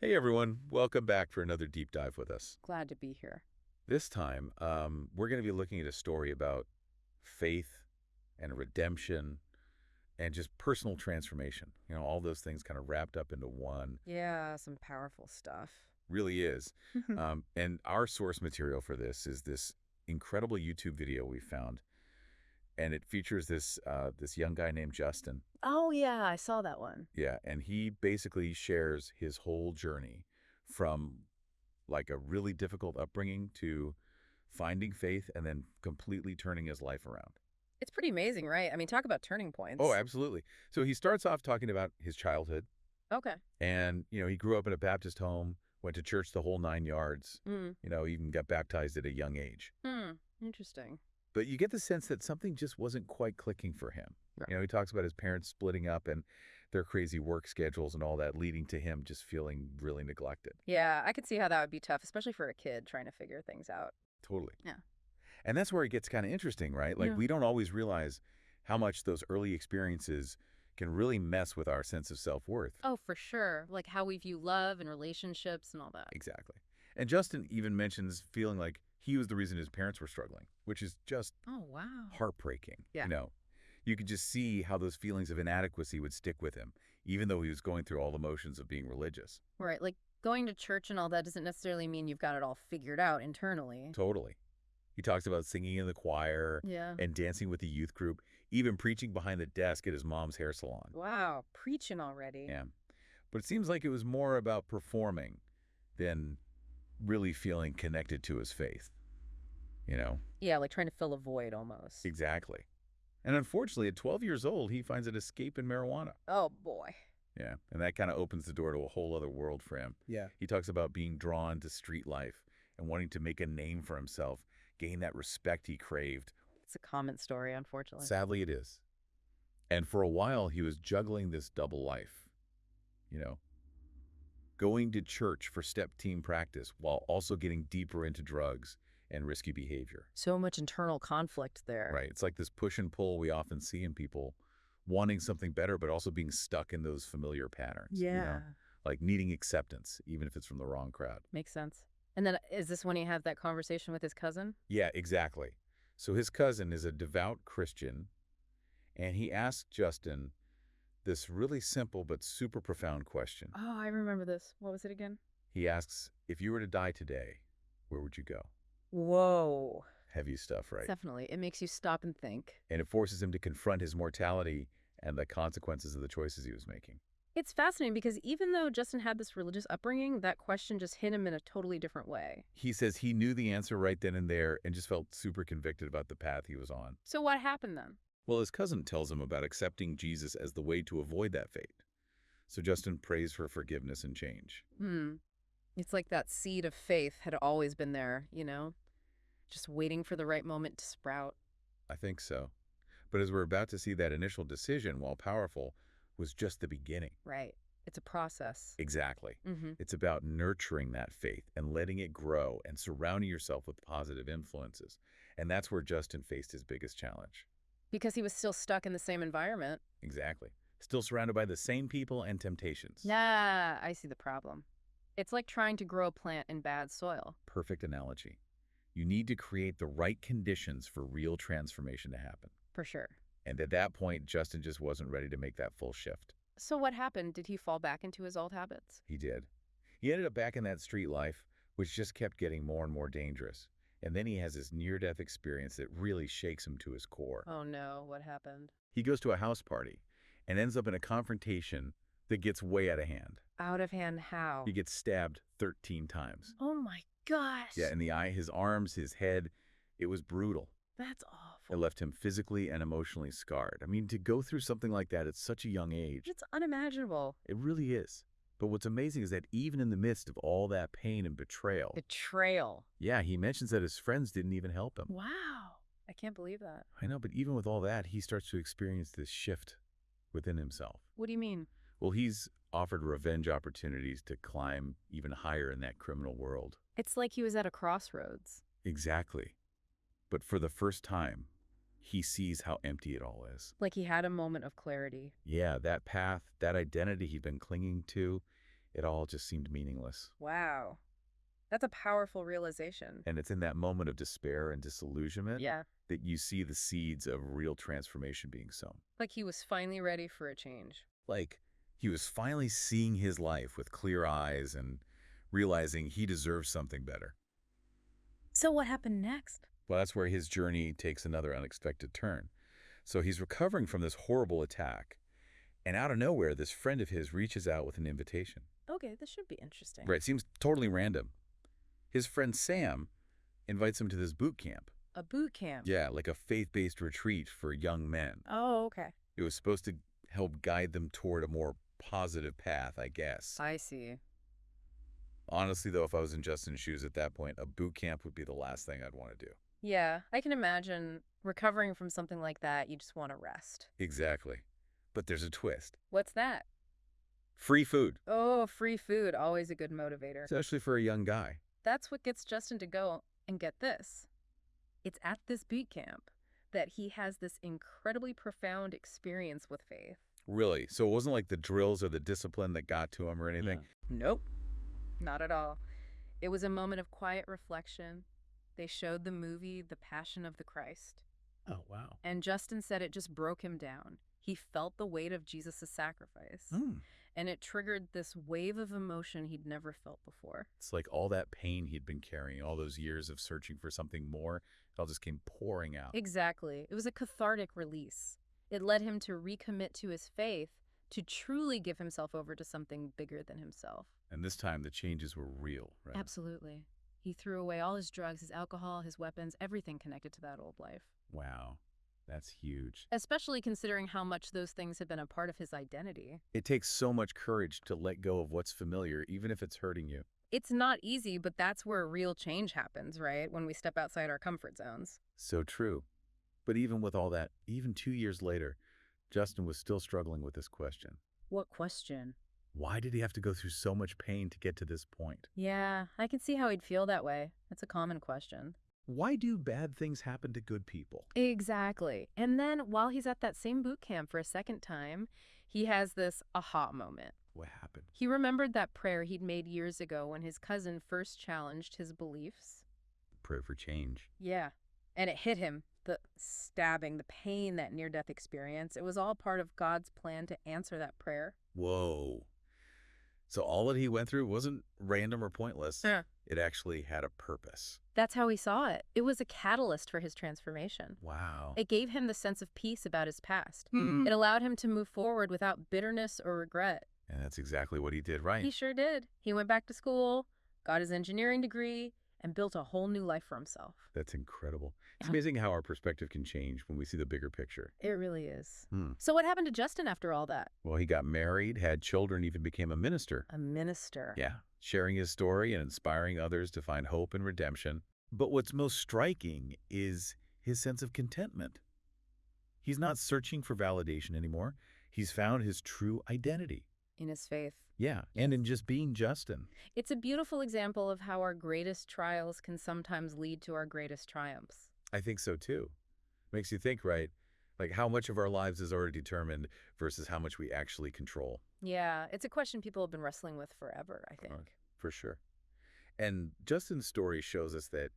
Hey everyone, welcome back for another deep dive with us. Glad to be here. This time, we're going to be looking at a story about faith and redemption and just personal transformation. All those things kind of wrapped up into one. Yeah, some powerful stuff. Really is. And our source material for this is this incredible YouTube video we found, and it features this young guy named Justin. Oh, yeah, I saw that one. Yeah, and he basically shares his whole journey from like a really difficult upbringing to finding faith and then completely turning his life around. It's pretty amazing, right? I mean, talk about turning Oh, points. absolutely. So he starts off talking about his childhood Okay. and, he grew up in a Baptist home, went to church the whole 9 yards, Mm. even got baptized at a young age. Interesting. But you get the sense that something just wasn't quite clicking for him. Right. He talks about his parents splitting up and their crazy work schedules and all that leading to him just feeling really neglected. Yeah, I could see how that would be tough, especially for a kid trying to figure things out. Totally. Yeah. And that's where it gets kind of interesting, right? Like Yeah. we don't always realize how much those early experiences can really mess with our sense of self-worth. Oh, for sure. Like how we view love and relationships and all that. Exactly. And Justin even mentions feeling like he was the reason his parents were struggling, which is just Oh, wow. heartbreaking. Yeah. You could just see how those feelings of inadequacy would stick with him, even though he was going through all the motions of being religious. Right. Like going to church and all that doesn't necessarily mean you've got it all figured out internally. Totally. He talks about singing in the choir Yeah. and dancing with the youth group, even preaching behind the desk at his mom's hair salon. Wow. Preaching already. Yeah. But it seems like it was more about performing than really feeling connected to his faith. You know? Yeah, like trying to fill a void almost. Exactly. And unfortunately, at 12 years old, he finds an escape in marijuana. Oh, boy. Yeah. And that kind of opens the door to a whole other world for him. Yeah. He talks about being drawn to street life and wanting to make a name for himself, gain that respect he craved. It's a common story, unfortunately. Sadly, it is. And for a while, he was juggling this double life, you know, going to church for step team practice while also getting deeper into drugs and risky behavior. So much internal conflict there. Right. It's like this push and pull we often see in people wanting something better, but also being stuck in those familiar patterns. Yeah. Like needing acceptance, even if it's from the wrong crowd. Makes sense. And then is this when he has that conversation with his cousin? Yeah, exactly. So his cousin is a devout Christian, and he asked Justin this really simple but super profound question. Oh, I remember this. What was it again? He asks, if you were to die today, where would you go? Whoa. Heavy stuff, right? Definitely. It makes you stop and think. And it forces him to confront his mortality and the consequences of the choices he was making. It's fascinating because even though Justin had this religious upbringing, that question just hit him in a totally different way. He says he knew the answer right then and there and just felt super convicted about the path he was on. So what happened then? Well, his cousin tells him about accepting Jesus as the way to avoid that fate. So Justin prays for forgiveness and change. It's like that seed of faith had always been there, just waiting for the right moment to sprout. I think so. But as we're about to see, that initial decision, while powerful, was just the beginning. Right. It's a process. Exactly. Mm-hmm. It's about nurturing that faith and letting it grow and surrounding yourself with positive influences. And that's where Justin faced his biggest challenge. Because he was still stuck in the same environment. Exactly. Still surrounded by the same people and temptations. Yeah, I see the problem. It's like trying to grow a plant in bad soil. Perfect analogy. You need to create the right conditions for real transformation to happen. For sure. And at that point, Justin just wasn't ready to make that full shift. So what happened? Did he fall back into his old habits? He did. He ended up back in that street life, which just kept getting more and more dangerous. And then he has this near-death experience that really shakes him to his core. Oh no, what happened? He goes to a house party and ends up in a confrontation that gets way out of hand. Out of hand how? He gets stabbed 13 times. Oh my gosh. Yeah, in the eye, his arms, his head. It was brutal. That's It awful. left him physically and emotionally scarred. I mean, to go through something like that at such a young age, It's unimaginable. it really is. But what's amazing is that even in the midst of all that pain and betrayal, Betrayal. yeah, he mentions that his friends didn't even help him. Wow. I can't believe that. I know, but even with all that, he starts to experience this shift within himself. What do you mean? Well, he's offered revenge opportunities to climb even higher in that criminal world. It's like he was at a crossroads. Exactly. But for the first time, he sees how empty it all is. Like he had a moment of clarity. Yeah, that path, that identity he'd been clinging to, It all just seemed meaningless. Wow. That's a powerful realization. And it's in that moment of despair and disillusionment Yeah. that you see the seeds of real transformation being sown. Like he was finally ready for a change. Like he was finally seeing his life with clear eyes and realizing he deserves something better. So what happened next? Well, that's where his journey takes another unexpected turn. So he's recovering from this horrible attack, and out of nowhere, this friend of his reaches out with an invitation. Okay, this should be interesting. Right, seems totally random. His friend Sam invites him to this boot camp. A boot camp. Yeah, like a faith-based retreat for young men. Oh, okay. It was supposed to help guide them toward a more positive path, I guess. I see. Honestly, though, if I was in Justin's shoes at that point, a boot camp would be the last thing I'd want to do. Yeah, I can imagine recovering from something like that, you just want to rest. Exactly. But there's a twist. What's that? Free food, Oh, free food, always a good motivator. especially for a young guy. That's what gets Justin to go and get this. It's at this boot camp that he has this incredibly profound experience with faith. Really? So it wasn't like the drills or the discipline that got to him or anything? Nope, not at all. It was a moment of quiet reflection. They showed the movie The Passion of the Christ. Oh, wow. And Justin said it just broke him down. He felt the weight of Jesus' sacrifice. Hmm. And it triggered this wave of emotion he'd never felt before. It's like all that pain he'd been carrying, all those years of searching for something more, it all just came pouring out. Exactly. It was a cathartic release. It led him to recommit to his faith, to truly give himself over to something bigger than himself. And this time the changes were real, right? Absolutely. He threw away all his drugs, his alcohol, his weapons, everything connected to that old life. Wow. That's huge. Especially considering how much those things had been a part of his identity. It takes so much courage to let go of what's familiar, even if it's hurting you. It's not easy, but that's where real change happens, right? When we step outside our comfort zones. So true. But even with all that, even 2 years later, Justin was still struggling with this question. What question? Why did he have to go through so much pain to get to this point? Yeah, I can see how he'd feel that way. That's a common question. Why do bad things happen to good people? Exactly. And then while he's at that same boot camp for a second time, he has this aha moment. What happened? He remembered that prayer he'd made years ago when his cousin first challenged his beliefs. Prayer for change. Yeah. And it hit him. The stabbing, the pain, that near-death experience. It was all part of God's plan to answer that prayer. Whoa. So all that he went through wasn't random or pointless. Yeah. It actually had a purpose. That's how he saw it. It was a catalyst for his transformation. Wow. It gave him the sense of peace about his past. Hmm. It allowed him to move forward without bitterness or regret. And that's exactly what he did, right? He sure did. He went back to school, got his engineering degree, and built a whole new life for himself. That's incredible. It's Yeah. amazing how our perspective can change when we see the bigger picture. It really is. Hmm. So what happened to Justin after all that? Well, he got married, had children, even became a minister. A minister. Yeah, sharing his story and inspiring others to find hope and redemption. But what's most striking is his sense of contentment. He's not searching for validation anymore. He's found his true identity. In his faith. Yeah, and in just being Justin. It's a beautiful example of how our greatest trials can sometimes lead to our greatest triumphs. I think so too. Makes you think, right? Like how much of our lives is already determined versus how much we actually control. Yeah, it's a question people have been wrestling with forever, I think. For sure. And Justin's story shows us that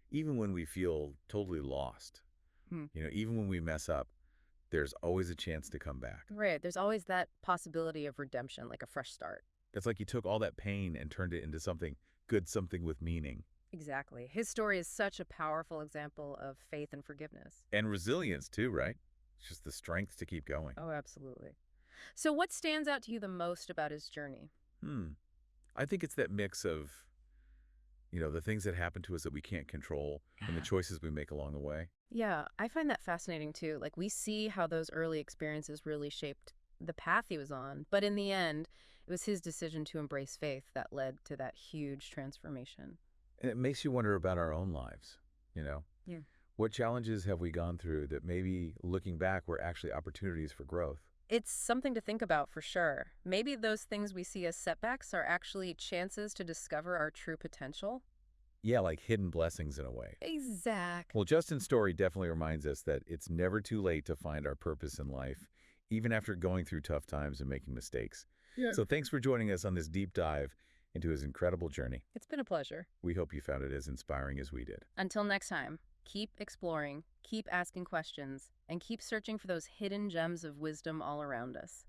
even when we feel totally lost, even when we mess up, there's always a chance to come back. Right, there's always that possibility of redemption, like a fresh start. It's like he took all that pain and turned it into something good, something with meaning. Exactly. His story is such a powerful example of faith and forgiveness. And resilience too, right? It's just the strength to keep going. Oh, absolutely. So what stands out to you the most about his journey? I think it's that mix of, the things that happen to us that we can't control and the choices we make along the way. Yeah, I find that fascinating too. Like, we see how those early experiences really shaped the path he was on, but in the end, it was his decision to embrace faith that led to that huge transformation. And it makes you wonder about our own lives, Yeah. What challenges have we gone through that maybe looking back were actually opportunities for growth? It's something to think about for sure. Maybe those things we see as setbacks are actually chances to discover our true potential. Yeah, like hidden blessings in a way. Exactly. Well, Justin's story definitely reminds us that it's never too late to find our purpose in life, even after going through tough times and making mistakes. Yeah. So thanks for joining us on this deep dive into his incredible journey. It's been a pleasure. We hope you found it as inspiring as we did. Until next time, keep exploring, keep asking questions, and keep searching for those hidden gems of wisdom all around us.